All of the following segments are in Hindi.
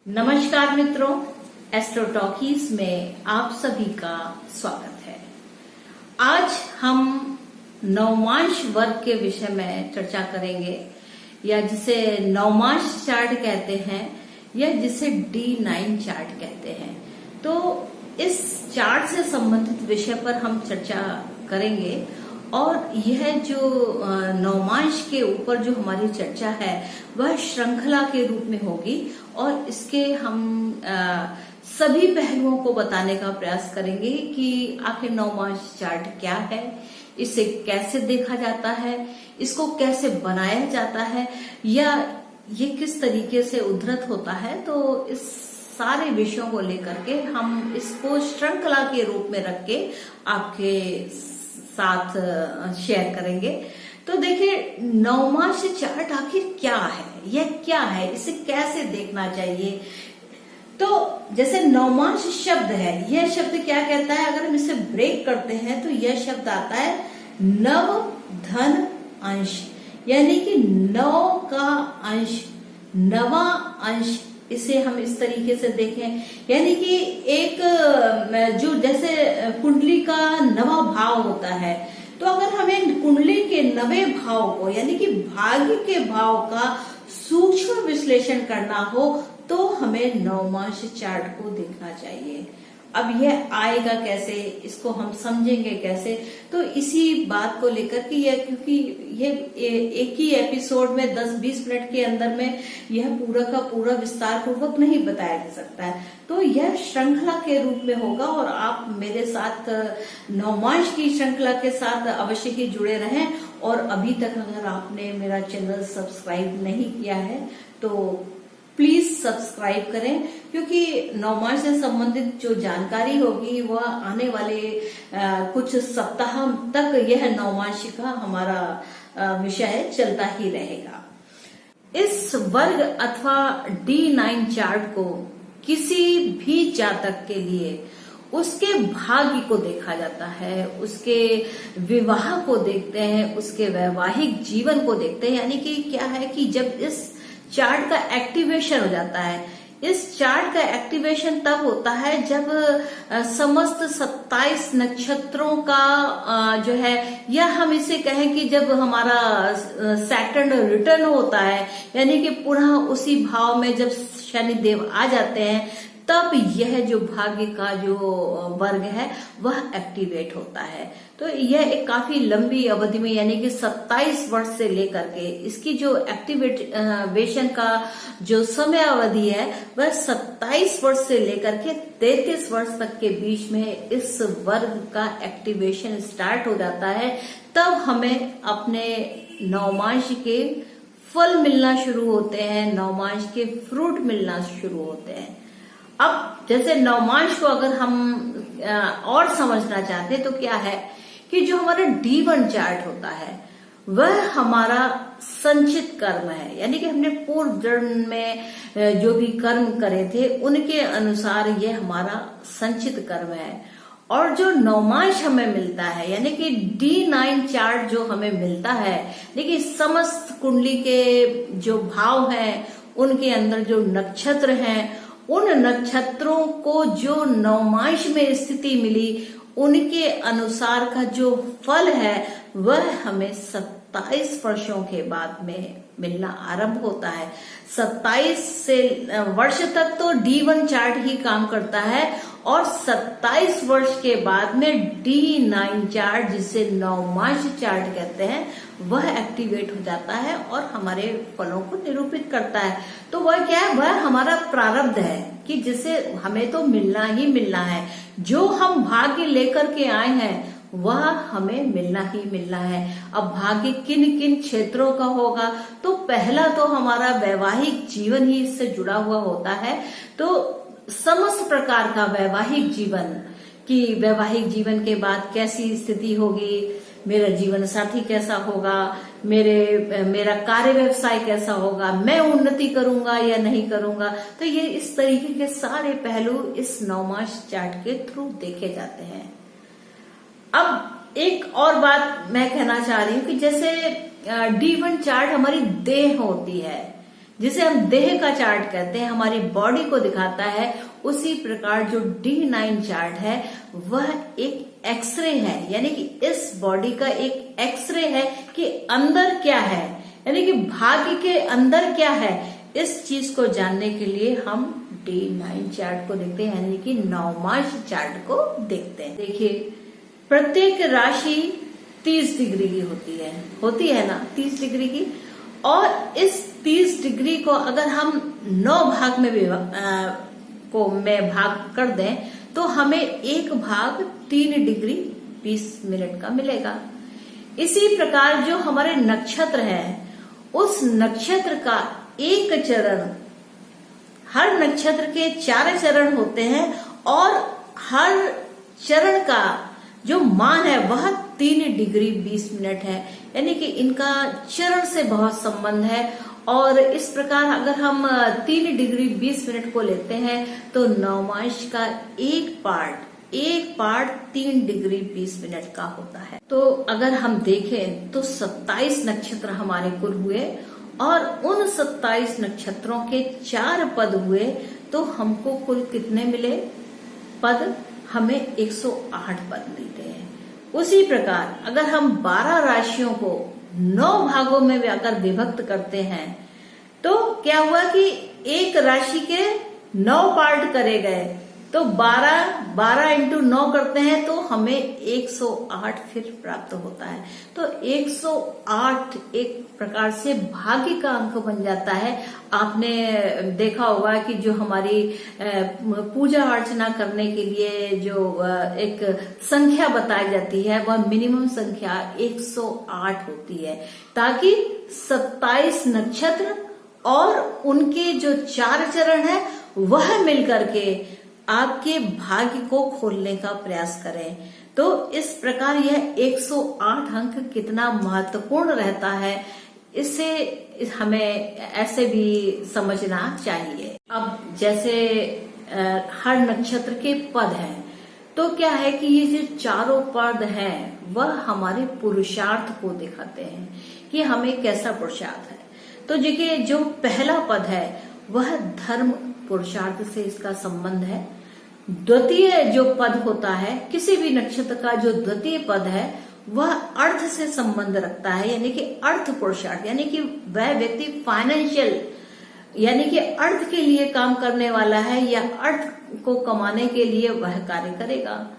नमस्कार मित्रों, एस्ट्रो टॉकीज में आप सभी का स्वागत है। आज हम नवमांश वर्ग के विषय में चर्चा करेंगे, या जिसे नवमांश चार्ट कहते हैं या जिसे D9 चार्ट कहते हैं। तो इस चार्ट से संबंधित विषय पर हम चर्चा करेंगे और यह जो नवमांश के ऊपर जो हमारी चर्चा है वह श्रृंखला के रूप में होगी और इसके हम सभी पहलुओं को बताने का प्रयास करेंगे कि आखिर नवमांश चार्ट क्या है, इसे कैसे देखा जाता है, इसको कैसे बनाया जाता है, या ये किस तरीके से उद्धृत होता है। तो इस सारे विषयों को लेकर के हम इसको श्रृंखला के रूप में रख के आपके साथ शेयर करेंगे। तो देखिए, नवमांश चार्ट आखिर क्या है, यह क्या है, इसे कैसे देखना चाहिए। तो जैसे नवमांश शब्द है, यह शब्द क्या कहता है, अगर हम इसे ब्रेक करते हैं तो यह शब्द आता है नव धन अंश, यानी कि नव का अंश, नवा अंश। इसे हम इस तरीके से देखें, यानी कि एक जो जैसे कुंडली का नवा भाव होता है, तो अगर हमें कुंडली के नवे भाव को यानी कि भाग्य के भाव का सूक्ष्म विश्लेषण करना हो तो हमें नवमांश चार्ट को देखना चाहिए। अब यह आएगा कैसे, इसको हम समझेंगे कैसे, तो इसी बात को लेकर के यह, क्योंकि ये एक ही एपिसोड में 10-20 मिनट के अंदर में यह पूरा का पूरा विस्तार पूर्वक नहीं बताया जा सकता है, तो यह श्रृंखला के रूप में होगा और आप मेरे साथ नवमांश की श्रृंखला के साथ अवश्य ही जुड़े रहें। और अभी तक अगर आपने मेरा चैनल सब्सक्राइब नहीं किया है तो प्लीज सब्सक्राइब करें, क्योंकि नवमांश से संबंधित जो जानकारी होगी वह आने वाले कुछ सप्ताह तक यह नवमांश का हमारा विषय चलता ही रहेगा। इस वर्ग अथवा D9 चार्ट को किसी भी जातक के लिए उसके भाग्य को देखा जाता है, उसके विवाह को देखते हैं, उसके वैवाहिक जीवन को देखते हैं। यानी कि क्या है कि जब इस चार्ट का एक्टिवेशन हो जाता है, इस चार्ट का एक्टिवेशन तब होता है जब समस्त 27 नक्षत्रों का जो है, या हम इसे कहें कि जब हमारा सेकंड रिटर्न होता है, यानी कि पुनः उसी भाव में जब शनि देव आ जाते हैं, तब यह जो भाग्य का जो वर्ग है वह एक्टिवेट होता है। तो यह एक काफी लंबी अवधि में, यानी कि 27 वर्ष से लेकर के इसकी जो एक्टिवेशन का जो समय अवधि है वह 27 वर्ष से लेकर के 33 वर्ष तक के बीच में इस वर्ग का एक्टिवेशन स्टार्ट हो जाता है। तब हमें अपने नवमांश के फल मिलना शुरू होते हैं, नवमांश के फ्रूट मिलना शुरू होते हैं। अब जैसे नवमांश को अगर हम और समझना चाहते हैं तो क्या है कि जो हमारा D1 चार्ट होता है वह हमारा संचित कर्म है, यानी कि हमने पूर्व जन्म में जो भी कर्म करे थे उनके अनुसार ये हमारा संचित कर्म है। और जो नवमांश हमें मिलता है, यानी कि D9 चार्ट जो हमें मिलता है, देखिए समस्त कुंडली के जो भाव हैं उनके अंदर जो नक्षत्र हैं, उन नक्षत्रों को जो नवमांश में स्थिति मिली उनके अनुसार का जो फल है वह हमें 27 वर्षों के बाद में मिलना आरंभ होता है। 27 से वर्ष तक तो D1 चार्ट ही काम करता है और 27 वर्ष के बाद में D9 चार्ट, जिसे नवमांश चार्ट कहते हैं, वह एक्टिवेट हो जाता है और हमारे फलों को निरूपित करता है। तो वह क्या है, वह हमारा प्रारब्ध है कि जिसे हमें तो मिलना ही मिलना है। जो हम भाग्य लेकर के आए हैं वह हमें मिलना ही मिलना है। अब भाग्य किन किन क्षेत्रों का होगा, तो पहला तो हमारा वैवाहिक जीवन ही इससे जुड़ा हुआ होता है। तो समस्त प्रकार का वैवाहिक जीवन, कि वैवाहिक जीवन के बाद कैसी स्थिति होगी, मेरा जीवन साथी कैसा होगा, मेरा कार्य व्यवसाय कैसा होगा, मैं उन्नति करूंगा या नहीं करूंगा, तो ये इस तरीके के सारे पहलू इस नवमांश चार्ट के थ्रू देखे जाते हैं। अब एक और बात मैं कहना चाह रही हूँ कि जैसे D1 चार्ट हमारी देह होती है, जिसे हम देह का चार्ट कहते हैं, हमारी बॉडी को दिखाता है, उसी प्रकार जो D9 चार्ट है वह एक एक्सरे है, यानी कि इस बॉडी का एक एक्सरे है कि अंदर क्या है, यानी कि भाग्य के अंदर क्या है। इस चीज को जानने के लिए हम D9 चार्ट को देखते हैं, यानी कि नवमांश चार्ट को देखते हैं। देखिए, प्रत्येक राशि 30 डिग्री की होती है ना, 30 डिग्री की। और इस 30 डिग्री को अगर हम 9 भाग में भाग कर दें तो हमें 1 भाग 3 डिग्री 20 मिनट का मिलेगा। इसी प्रकार जो हमारे नक्षत्र है, उस नक्षत्र का एक चरण, हर नक्षत्र के 4 चरण होते हैं और हर चरण का जो मान है वह 3 डिग्री 20 मिनट है, यानी कि इनका चरण से बहुत संबंध है। और इस प्रकार अगर हम 3 डिग्री 20 मिनट को लेते हैं तो नवमांश का एक पार्ट 3 डिग्री 20 मिनट का होता है। तो अगर हम देखें तो 27 नक्षत्र हमारे कुल हुए और उन 27 नक्षत्रों के 4 पद हुए, तो हमको कुल कितने मिले पद? हमें 108 पद मिलते हैं। उसी प्रकार अगर हम 12 राशियों को 9 भागों में अगर विभक्त करते हैं तो क्या हुआ कि एक राशि के 9 पार्ट करे गए, तो 12 इंटू 9 करते हैं तो हमें 108 फिर प्राप्त होता है। तो 108 एक प्रकार से भाग्य का अंक बन जाता है। आपने देखा होगा कि जो हमारी पूजा अर्चना करने के लिए जो एक संख्या बताई जाती है वह मिनिमम संख्या 108 होती है, ताकि 27 नक्षत्र और उनके जो 4 चरण है वह मिलकर के आपके भाग्य को खोलने का प्रयास करें। तो इस प्रकार यह 108 अंक कितना महत्वपूर्ण रहता है, इससे हमें ऐसे भी समझना चाहिए। अब जैसे हर नक्षत्र के पद हैं, तो क्या है कि ये जो चारों पद हैं वह हमारे पुरुषार्थ को दिखाते हैं कि हमें कैसा पुरुषार्थ है। तो देखिए, जो पहला पद है वह धर्म पुरुषार्थ से इसका संबंध है। द्वितीय जो पद होता है, किसी भी नक्षत्र का जो द्वितीय पद है वह अर्थ से संबंध रखता है, यानी कि अर्थ पुरुषार्थ, यानी कि वह व्यक्ति फाइनेंशियल यानी कि अर्थ के लिए काम करने वाला है या अर्थ को कमाने के लिए वह कार्य करेगा।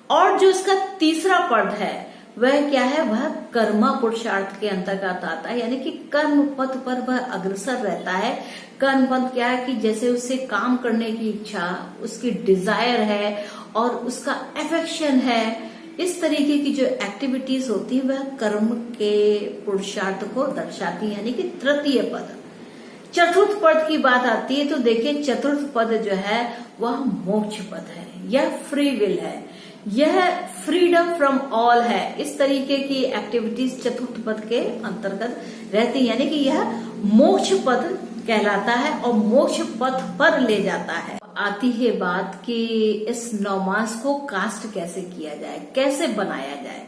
और जो इसका तीसरा पद है वह क्या है? वह कर्मा पुरुषार्थ के अंतर्गत आता है, यानी कि कर्म पथ पर वह अग्रसर रहता है। कर्म पथ क्या है कि जैसे उसे काम करने की इच्छा, उसकी डिजायर है और उसका एफेक्शन है, इस तरीके की जो एक्टिविटीज होती है वह कर्म के पुरुषार्थ को दर्शाती है, यानी कि तृतीय पद। चतुर्थ पद की बात आती है तो देखिए, चतुर्थ पद जो है वह मोक्ष पद है, यह फ्री विल है, यह फ्रीडम फ्रॉम ऑल है। इस तरीके की एक्टिविटीज चतुर्थ पद के अंतर्गत रहती है, यानी कि यह मोक्ष पद कहलाता है और मोक्ष पथ पर ले जाता है। आती है बात कि इस नवमास को कास्ट कैसे किया जाए, कैसे बनाया जाए।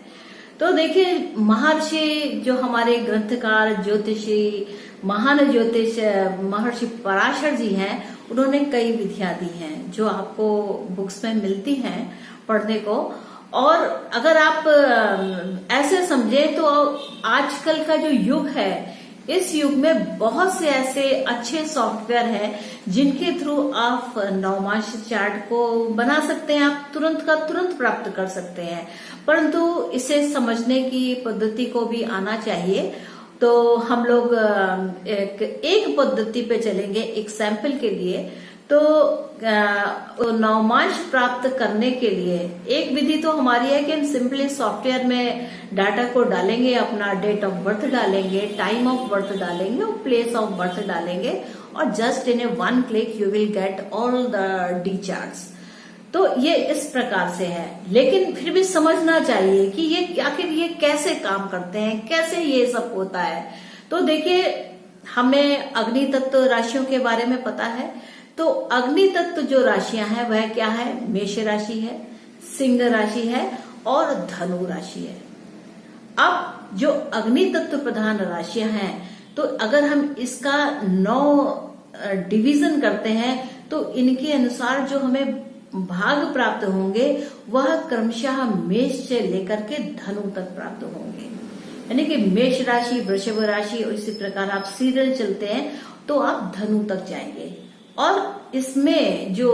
तो देखिए, महर्षि जो हमारे ग्रंथकार ज्योतिषी, महान ज्योतिष महर्षि पराशर जी हैं, उन्होंने कई विधियां दी हैं जो आपको बुक्स में मिलती हैं पढ़ने को। और अगर आप ऐसे समझे तो आजकल का जो युग है, इस युग में बहुत से ऐसे अच्छे सॉफ्टवेयर हैं जिनके थ्रू आप नवमास चार्ट को बना सकते हैं, आप तुरंत का तुरंत प्राप्त कर सकते हैं। परंतु इसे समझने की पद्धति को भी आना चाहिए। तो हम लोग एक पद्धति पे चलेंगे, एक सैंपल के लिए। तो नवमास प्राप्त करने के लिए एक विधि तो हमारी है कि हम सिंपली सॉफ्टवेयर में डाटा को डालेंगे, अपना डेट ऑफ बर्थ डालेंगे, टाइम ऑफ बर्थ डालेंगे और प्लेस ऑफ बर्थ डालेंगे, और just in A 1 click you will get all the D charts. तो ये इस प्रकार से है, लेकिन फिर भी समझना चाहिए कि ये आखिर ये कैसे काम करते हैं, कैसे ये सब होता है। तो देखिए, हमें अग्नि तत्व राशियों के बारे में पता है। तो अग्नि तत्व जो राशियां हैं वह क्या है? मेष राशि है, सिंह राशि है और धनु राशि है। अब जो अग्नि तत्व प्रधान राशियां हैं, तो अगर हम इसका 9 डिवीजन करते हैं तो इनके अनुसार जो हमें भाग प्राप्त होंगे वह क्रमशः मेष से लेकर के धनु तक प्राप्त होंगे। यानी कि मेष राशि, वृषभ राशि और इसी प्रकार आप सीरियल चलते हैं तो आप धनु तक जाएंगे। और इसमें जो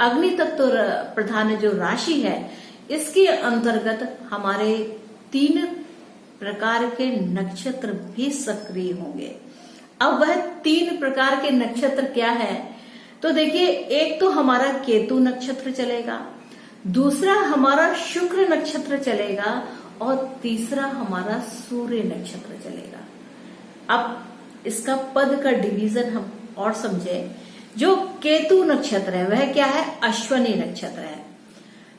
अग्नि तत्व प्रधान जो राशि है इसके अंतर्गत हमारे 3 प्रकार के नक्षत्र भी सक्रिय होंगे। अब वह 3 प्रकार के नक्षत्र क्या है? तो देखिए, एक तो हमारा केतु नक्षत्र चलेगा, दूसरा हमारा शुक्र नक्षत्र चलेगा और तीसरा हमारा सूर्य नक्षत्र चलेगा। अब इसका पद का डिवीजन हम और समझे। जो केतु नक्षत्र है वह क्या है? अश्वनी नक्षत्र है।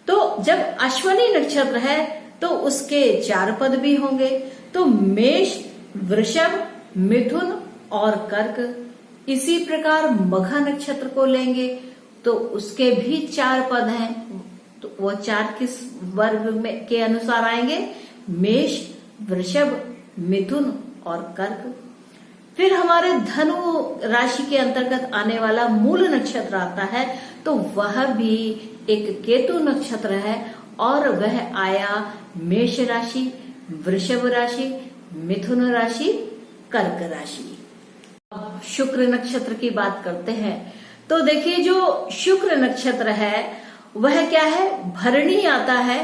तो जब अश्वनी नक्षत्र है तो उसके 4 पद भी होंगे। तो मेष, वृषभ, मिथुन और कर्क। इसी प्रकार मघा नक्षत्र को लेंगे तो उसके भी 4 पद हैं। तो वो 4 किस वर्ग में के अनुसार आएंगे? मेष, वृषभ, मिथुन और कर्क। फिर हमारे धनु राशि के अंतर्गत आने वाला मूल नक्षत्र आता है तो वह भी एक केतु नक्षत्र है और वह आया मेष राशि, वृषभ राशि, मिथुन राशि, कर्क राशि। अब शुक्र नक्षत्र की बात करते हैं तो देखिए, जो शुक्र नक्षत्र है वह क्या है? भरणी आता है,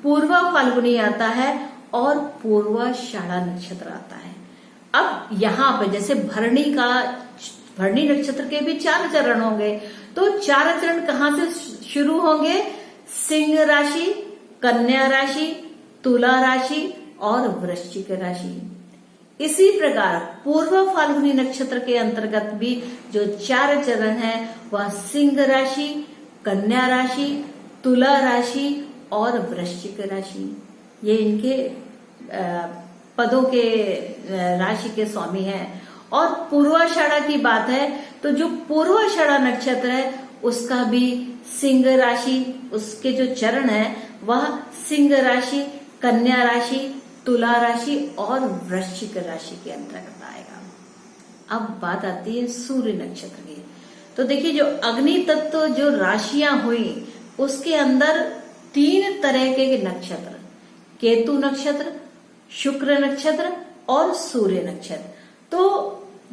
पूर्वा फाल्गुनी आता है और पूर्वाषाढ़ा नक्षत्र आता है। अब यहाँ पे जैसे भरणी नक्षत्र के भी 4 चरण होंगे तो 4 चरण कहाँ से शुरू होंगे? सिंह राशि, कन्या राशि, तुला राशि और वृश्चिक राशि। इसी प्रकार पूर्व फाल्गुनी नक्षत्र के अंतर्गत भी जो 4 चरण है वह सिंह राशि, कन्या राशि, तुला राशि और वृश्चिक राशि। ये इनके पदों के राशि के स्वामी हैं। और पूर्वाषाढ़ा की बात है तो जो पूर्वाषाढ़ा नक्षत्र है उसका भी सिंह राशि, उसके जो चरण है वह सिंह राशि, कन्या राशि, तुला राशि और वृश्चिक राशि के अंतर्गत आएगा। अब बात आती है सूर्य नक्षत्र की। तो देखिए, जो अग्नि तत्व जो राशियां हुई उसके अंदर 3 तरह के नक्षत्र, केतु नक्षत्र, शुक्र नक्षत्र और सूर्य नक्षत्र। तो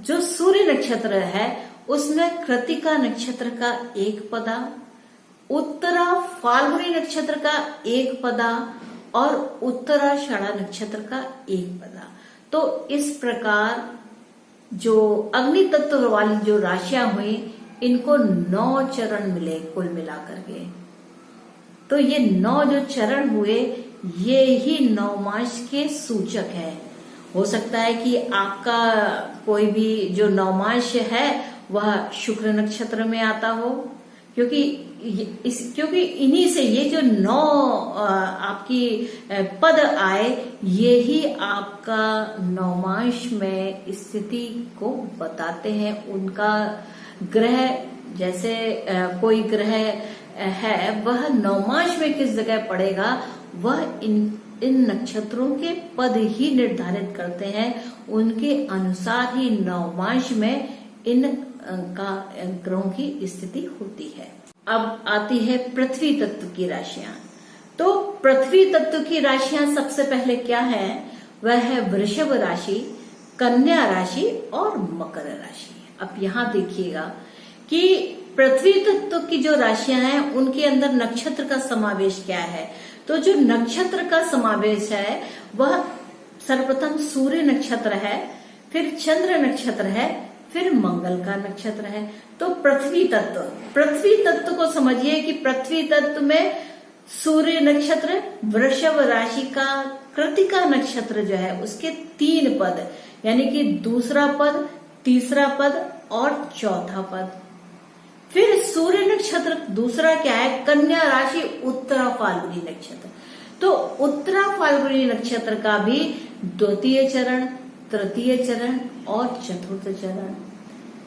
जो सूर्य नक्षत्र है उसमें कृतिका नक्षत्र का 1 पदा, उत्तरा फाल्गुनी नक्षत्र का 1 पदा और उत्तराषाढ़ा नक्षत्र का 1 पदा। तो इस प्रकार जो अग्नि तत्व वाली जो राशियां हुई इनको 9 चरण मिले कुल मिलाकर के। तो ये 9 जो चरण हुए ये ही नवमास के सूचक है। हो सकता है कि आपका कोई भी जो नवमास है वह शुक्र नक्षत्र में आता हो, क्योंकि इन्हीं से ये जो 9 आपकी पद आए ये ही आपका नवमास में स्थिति को बताते हैं। उनका ग्रह, जैसे कोई ग्रह है वह नवमास में किस जगह पड़ेगा वह इन नक्षत्रों के पद ही निर्धारित करते हैं। उनके अनुसार ही नवमास में इन ग्रहों की स्थिति होती है। अब आती है पृथ्वी तत्व की राशियां। तो पृथ्वी तत्व की राशियां सबसे पहले क्या है? वह है वृषभ राशि, कन्या राशि और मकर राशि। अब यहाँ देखिएगा कि पृथ्वी तत्व की जो राशियां हैं उनके अंदर नक्षत्र का समावेश क्या है। तो जो नक्षत्र का समावेश है वह सर्वप्रथम सूर्य नक्षत्र है, फिर चंद्र नक्षत्र है, फिर मंगल का नक्षत्र है। तो पृथ्वी तत्व को समझिए कि पृथ्वी तत्व में सूर्य नक्षत्र, वृषभ राशि का कृतिका नक्षत्र जो है उसके 3 पद, यानी कि दूसरा पद, तीसरा पद और चौथा पद। फिर सूर्य नक्षत्र दूसरा क्या है? कन्या राशि, उत्तरा फाल्गुनी नक्षत्र। तो उत्तरा फाल्गुनी नक्षत्र का भी 2य चरण, तृतीय चरण और चतुर्थ चरण।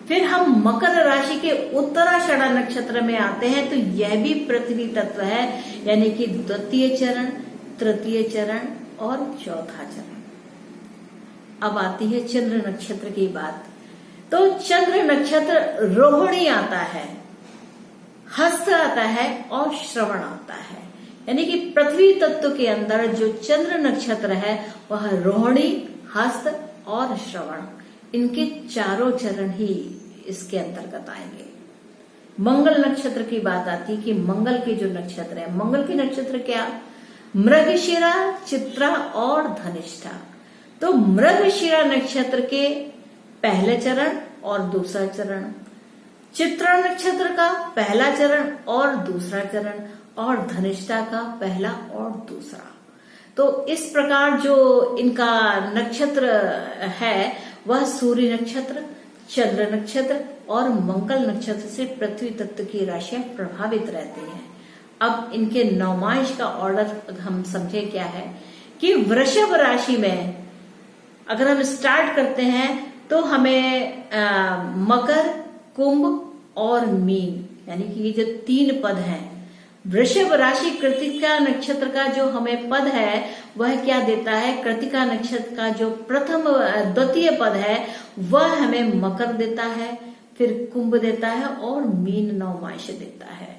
फिर हम मकर राशि के उत्तराषाढ़ा नक्षत्र में आते हैं तो यह भी पृथ्वी तत्व है, यानी कि 2य चरण, तृतीय चरण और चौथा चरण। अब आती है चंद्र नक्षत्र की बात। तो चंद्र नक्षत्र रोहिणी आता है, हस्त आता है और श्रवण आता है। यानी कि पृथ्वी तत्व के अंदर जो चंद्र नक्षत्र है वह रोहिणी, हस्त और श्रवण, इनके चारों चरण ही इसके अंतर्गत आएंगे। मंगल नक्षत्र की बात आती है कि मंगल के जो नक्षत्र है, मंगल के नक्षत्र क्या, मृगशिरा, चित्रा और धनिष्ठा। तो मृगशिरा नक्षत्र के पहले चरण और दूसरा चरण, चित्रा नक्षत्र का पहला चरण और दूसरा चरण, और धनिष्ठा का पहला और दूसरा। तो इस प्रकार जो इनका नक्षत्र है वह सूर्य नक्षत्र, चंद्र नक्षत्र और मंगल नक्षत्र से पृथ्वी तत्व की राशियां प्रभावित रहती हैं। अब इनके नवमांश का ऑर्डर हम समझे क्या है कि वृषभ राशि में अगर हम स्टार्ट करते हैं तो हमें मकर, कुंभ और मीन, यानी कि ये जो 3 पद हैं, वृषभ राशि कृतिका नक्षत्र का जो हमें पद है वह क्या देता है, कृतिका नक्षत्र का जो द्वितीय पद है वह हमें मकर देता है, फिर कुंभ देता है और मीन नवमांश देता है।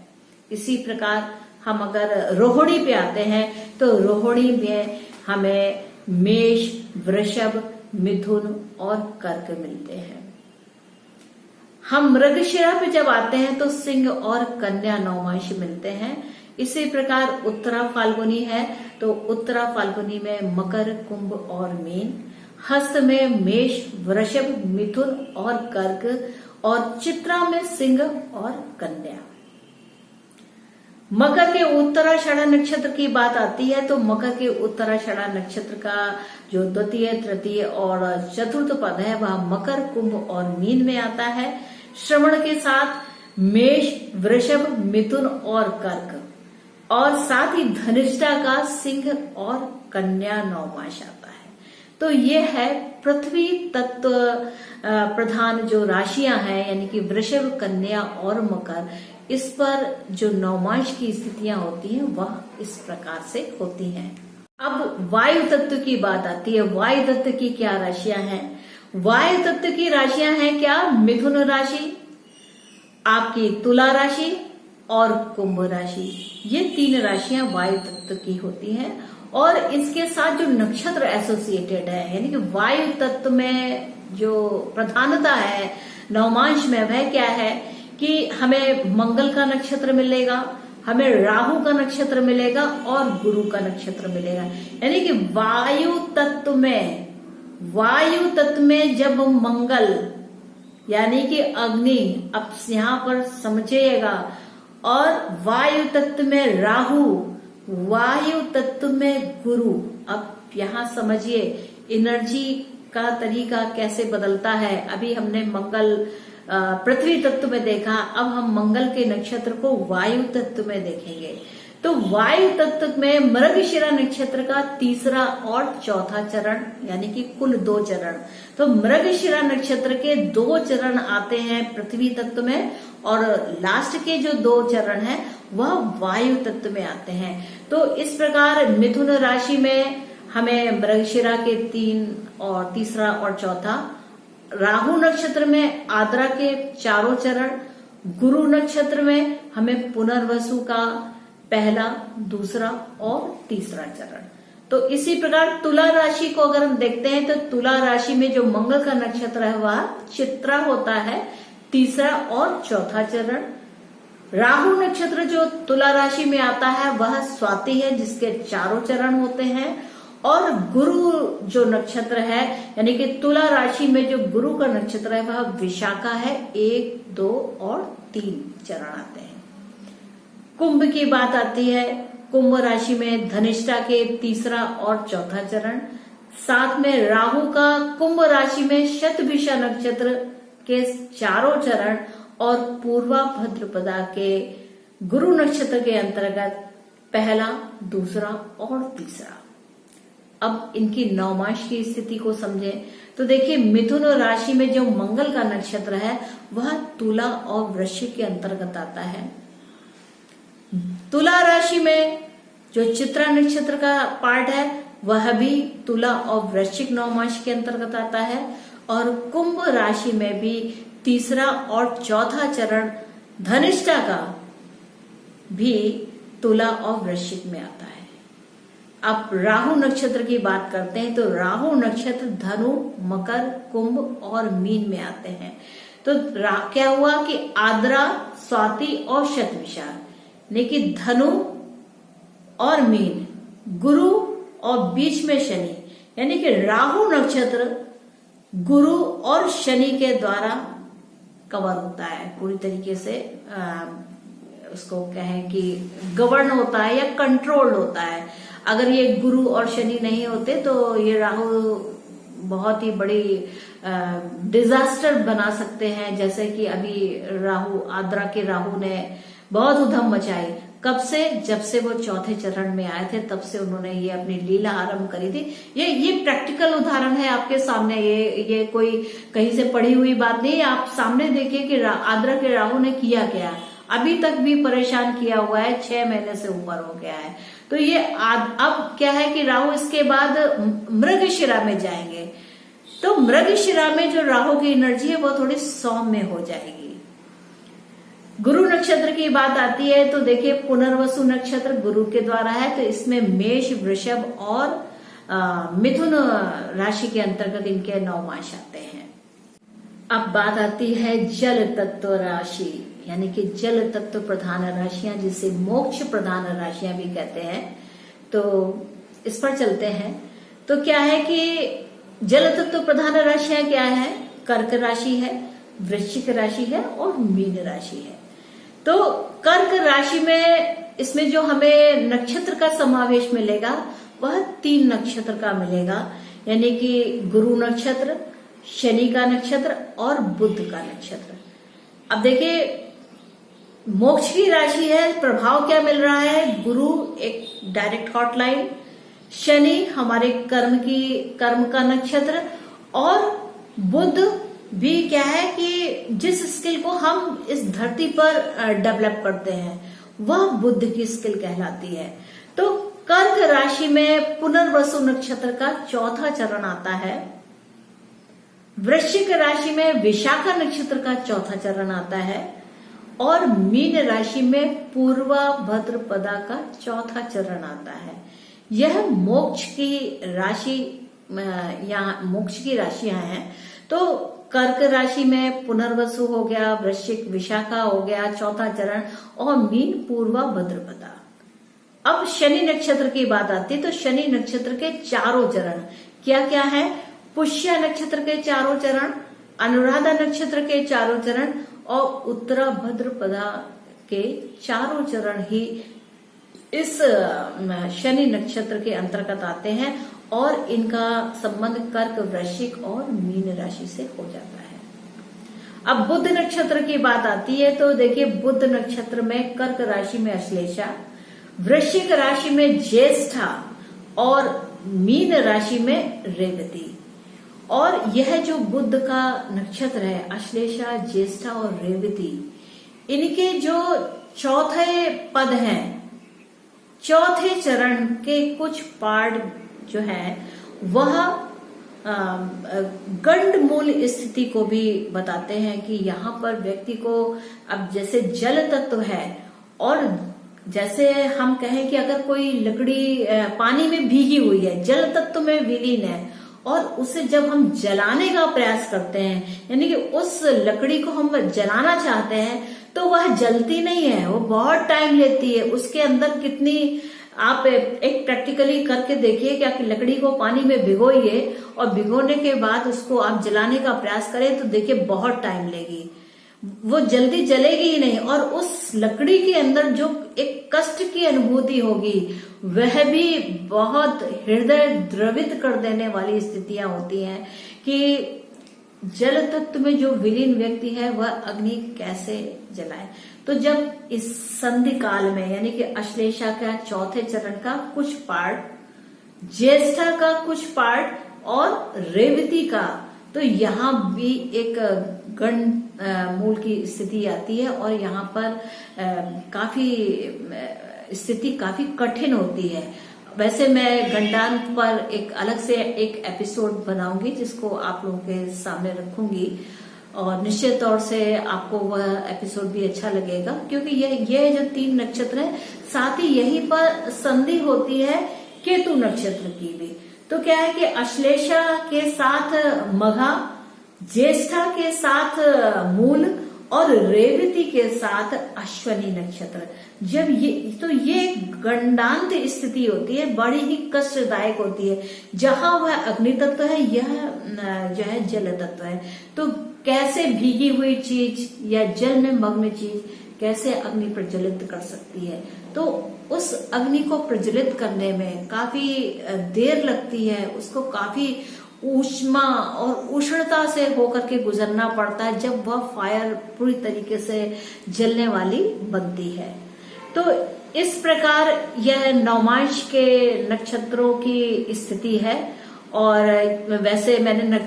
इसी प्रकार हम अगर रोहिणी पे आते हैं तो रोहिणी में हमें मेष, वृषभ, मिथुन और कर्क मिलते हैं। हम मृगशिरा पे जब आते हैं तो सिंह और कन्या नवमांश मिलते हैं। इसी प्रकार उत्तरा फाल्गुनी है तो उत्तरा फाल्गुनी में मकर, कुंभ और मीन, हस्त में मेष, वृषभ, मिथुन और कर्क, और चित्रा में सिंह और कन्या। मकर के उत्तराषाढ़ा नक्षत्र की बात आती है तो मकर के उत्तराषाढ़ा नक्षत्र का जो द्वितीय, तृतीय और चतुर्थ पद है वह मकर, कुंभ और मीन में आता है। श्रवण के साथ मेष, वृषभ, मिथुन और कर्क, और साथ ही धनिष्ठा का सिंह और कन्या नवमांश आता है। तो ये है पृथ्वी तत्व प्रधान जो राशियां हैं, यानी कि वृषभ, कन्या और मकर, इस पर जो नवमांश की स्थितियां होती हैं वह इस प्रकार से होती हैं। अब वायु तत्व की बात आती है। वायु तत्व की क्या राशियां हैं? वायु तत्व की राशियां हैं क्या, मिथुन राशि, आपकी तुला राशि और कुंभ राशि। ये 3 राशियां वायु तत्व की होती हैं और इसके साथ जो नक्षत्र एसोसिएटेड है, यानी कि वायु तत्व में जो प्रधानता है नवमांश में, वह क्या है कि हमें मंगल का नक्षत्र मिलेगा, हमें राहु का नक्षत्र मिलेगा और गुरु का नक्षत्र मिलेगा। यानी कि वायु तत्व में जब मंगल यानी कि अग्नि, अब यहां पर समझिएगा, और वायु तत्व में राहु, वायु तत्व में गुरु। अब यहां समझिए एनर्जी का तरीका कैसे बदलता है। अभी हमने मंगल पृथ्वी तत्व में देखा, अब हम मंगल के नक्षत्र को वायु तत्व में देखेंगे। तो वायु तत्व में मृगशिरा नक्षत्र का तीसरा और चौथा चरण, यानी कि कुल 2 चरण। तो मृगशिरा नक्षत्र के 2 चरण आते हैं पृथ्वी तत्व में, और लास्ट के जो 2 चरण हैं वह वायु तत्व में आते हैं। तो इस प्रकार मिथुन राशि में हमें मृगशिरा के 3 और तीसरा और चौथा, राहु नक्षत्र में आद्रा के 4 चरण, गुरु नक्षत्र में हमें पुनर्वसु का पहला, दूसरा और तीसरा चरण। तो इसी प्रकार तुला राशि को अगर हम देखते हैं तो तुला राशि में जो मंगल का नक्षत्र है वह चित्रा होता है, तीसरा और चौथा चरण। राहु नक्षत्र जो तुला राशि में आता है वह स्वाति है, जिसके 4 चरण होते हैं। और गुरु जो नक्षत्र है, यानी कि तुला राशि में जो गुरु का नक्षत्र है वह विशाखा है, 1, 2 और 3 चरण आते हैं। कुंभ की बात आती है। कुंभ राशि में धनिष्ठा के तीसरा और चौथा चरण, साथ में राहु का कुंभ राशि में शतभिषा नक्षत्र के 4 चरण, और पूर्वा भद्रपदा के गुरु नक्षत्र के अंतर्गत पहला, दूसरा और तीसरा। अब इनकी नवमांश की स्थिति को समझें तो देखिए, मिथुन राशि में जो मंगल का नक्षत्र है वह तुला और वृश्चिक के अंतर्गत आता है। तुला राशि में जो चित्रा नक्षत्र का पार्ट है वह भी तुला और वृश्चिक नवमांश के अंतर्गत आता है। और कुंभ राशि में भी तीसरा और चौथा चरण धनिष्ठा का भी तुला और वृश्चिक में आता है। अब राहु नक्षत्र की बात करते हैं तो राहु नक्षत्र धनु, मकर, कुंभ और मीन में आते हैं। तो क्या हुआ कि आद्रा, स्वाति और शतभिषा यानी कि धनु और मीन, गुरु और बीच में शनि, यानी कि राहु नक्षत्र गुरु और शनि के द्वारा कवर होता है पूरी तरीके से। उसको कहें कि गवर्न होता है या कंट्रोल्ड होता है। अगर ये गुरु और शनि नहीं होते तो ये राहु बहुत ही बड़ी डिजास्टर बना सकते हैं। जैसे कि अभी राहु, आद्रा के राहु ने बहुत उधम मचाई। कब से? जब से वो चौथे चरण में आए थे तब से उन्होंने ये अपनी लीला आरंभ करी थी। ये प्रैक्टिकल उदाहरण है आपके सामने। ये कोई कहीं से पढ़ी हुई बात नहीं है। आप सामने देखिए कि आद्रा के राहु ने किया क्या, अभी तक भी परेशान किया हुआ है, 6 महीने से ऊपर हो गया है। तो ये अब क्या है कि राहु इसके बाद मृगशिरा में जाएंगे। तो मृगशिरा में जो राहु की एनर्जी है वो थोड़ी सौम्य हो जाएगी। गुरु नक्षत्र की बात आती है तो देखिए पुनर्वसु नक्षत्र गुरु के द्वारा है। तो इसमें मेष, वृषभ और मिथुन राशि के अंतर्गत इनके 9 मास आते हैं। अब बात आती है जल तत्व राशि, यानी कि जल तत्व प्रधान राशियां, जिसे मोक्ष प्रधान राशियां भी कहते हैं। तो इस पर चलते हैं। तो क्या है कि जल तत्व प्रधान राशियां क्या है? कर्क राशि है, वृश्चिक राशि है और मीन राशि है। तो कर्क राशि में इसमें जो हमें नक्षत्र का समावेश मिलेगा वह 3 नक्षत्र का मिलेगा, यानी कि गुरु नक्षत्र, शनि का नक्षत्र और बुध का नक्षत्र। अब देखिए मोक्ष की राशि है, प्रभाव क्या मिल रहा है? गुरु एक डायरेक्ट हॉटलाइन, शनि हमारे कर्म का नक्षत्र और बुध भी क्या है कि जिस स्किल को हम इस धरती पर डेवलप करते हैं वह बुध की स्किल कहलाती है। तो कर्क राशि में पुनर्वसु नक्षत्र का चौथा चरण आता है। वृश्चिक राशि में विशाखा नक्षत्र का चौथा चरण आता है और मीन राशि में पूर्वा भद्रपदा का चौथा चरण आता है। यह मोक्ष की राशि, यहाँ मोक्ष की राशियां हैं। तो कर्क राशि में पुनर्वसु हो गया, वृश्चिक विशाखा हो गया चौथा चरण और मीन पूर्वा भद्रपदा। अब शनि नक्षत्र की बात आती है तो शनि नक्षत्र के चारों चरण क्या क्या है? पुष्य नक्षत्र के चारों चरण, अनुराधा नक्षत्र के चारों चरण और उत्तरा भद्रपदा के चारों चरण ही इस शनि नक्षत्र के अंतर्गत आते हैं और इनका संबंध कर्क, वृश्चिक और मीन राशि से हो जाता है। अब बुध नक्षत्र की बात आती है तो देखिए बुध नक्षत्र में कर्क राशि में अश्लेषा, वृश्चिक राशि में ज्येष्ठा और मीन राशि में रेवती। और यह जो बुध का नक्षत्र है, अश्लेषा, ज्येष्ठा और रेवती, इनके जो चौथे पद हैं, चौथे चरण के कुछ पार्ट जो है वह गंड मूल स्थिति को भी बताते हैं कि यहाँ पर व्यक्ति को, अब जैसे जल तत्व है और जैसे हम कहें कि अगर कोई लकड़ी पानी में भीगी हुई है, जल तत्व में विलीन है और उसे जब हम जलाने का प्रयास करते हैं, यानी कि उस लकड़ी को हम जलाना चाहते हैं तो वह जलती नहीं है, वो बहुत टाइम लेती है। उसके अंदर कितनी, आप एक प्रैक्टिकली करके देखिए कि आप लकड़ी को पानी में भिगोइए और भिगोने के बाद उसको आप जलाने का प्रयास करें तो देखिए बहुत टाइम लेगी, वो जल्दी जलेगी ही नहीं। और उस लकड़ी के अंदर जो एक कष्ट की अनुभूति होगी वह भी बहुत हृदय द्रवित कर देने वाली स्थितियां होती हैं कि जल तत्व में जो विलीन व्यक्ति है वह अग्नि कैसे जलाए। तो जब इस संधि काल में, यानी कि अश्लेषा का चौथे चरण का कुछ पार्ट, ज्येष्ठा का कुछ पार्ट और रेवती का, तो यहाँ भी एक गण मूल की स्थिति आती है और यहाँ पर काफी स्थिति काफी कठिन होती है। वैसे मैं गंडांत पर एक अलग से एक एपिसोड बनाऊंगी जिसको आप लोगों के सामने रखूंगी, और निश्चित तौर से आपको वह एपिसोड भी अच्छा लगेगा, क्योंकि ये जो 3 नक्षत्र है, साथ ही यहीं पर संधि होती है केतु नक्षत्र की भी। तो क्या है कि अश्लेषा के साथ मघा, ज्येष्ठा के साथ मूल और रेवती के साथ अश्वनी नक्षत्र, जब ये गंडांत स्थिति होती है, बड़ी ही कष्टदायक होती है। जहां वह अग्नि तत्व है, यह जो है जल तत्व है। तो कैसे भीगी हुई चीज या जल में मग्न चीज कैसे अग्नि प्रज्वलित कर सकती है, तो उस अग्नि को प्रज्वलित करने में काफी देर लगती है, उसको काफी ऊष्मा और उष्णता से होकर के गुजरना पड़ता है जब वह फायर पूरी तरीके से जलने वाली बनती है। तो इस प्रकार यह नवमांश के नक्षत्रों की स्थिति है। और वैसे मैंने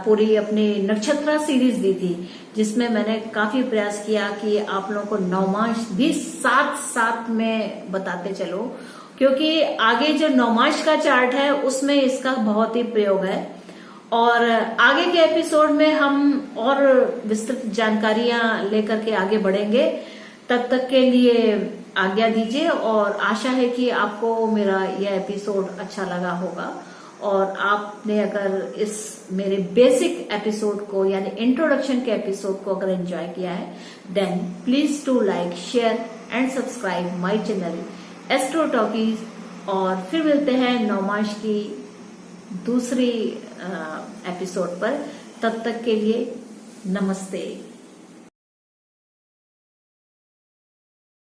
पूरी अपनी नक्षत्र सीरीज दी थी, जिसमें मैंने काफी प्रयास किया कि आप लोगों को नवमांश भी साथ साथ में बताते चलो, क्योंकि आगे जो नवमांश का चार्ट है उसमें इसका बहुत ही प्रयोग है। और आगे के एपिसोड में हम और विस्तृत जानकारियां लेकर के आगे बढ़ेंगे। तब तक के लिए आज्ञा दीजिए, और आशा है कि आपको मेरा यह एपिसोड अच्छा लगा होगा। और आपने अगर इस मेरे बेसिक एपिसोड को यानी इंट्रोडक्शन के एपिसोड को अगर एंजॉय किया है, then please to like, share and subscribe my channel Astro Talkies. और फिर मिलते हैं नवमांश की दूसरी एपिसोड पर। तब तक के लिए नमस्ते।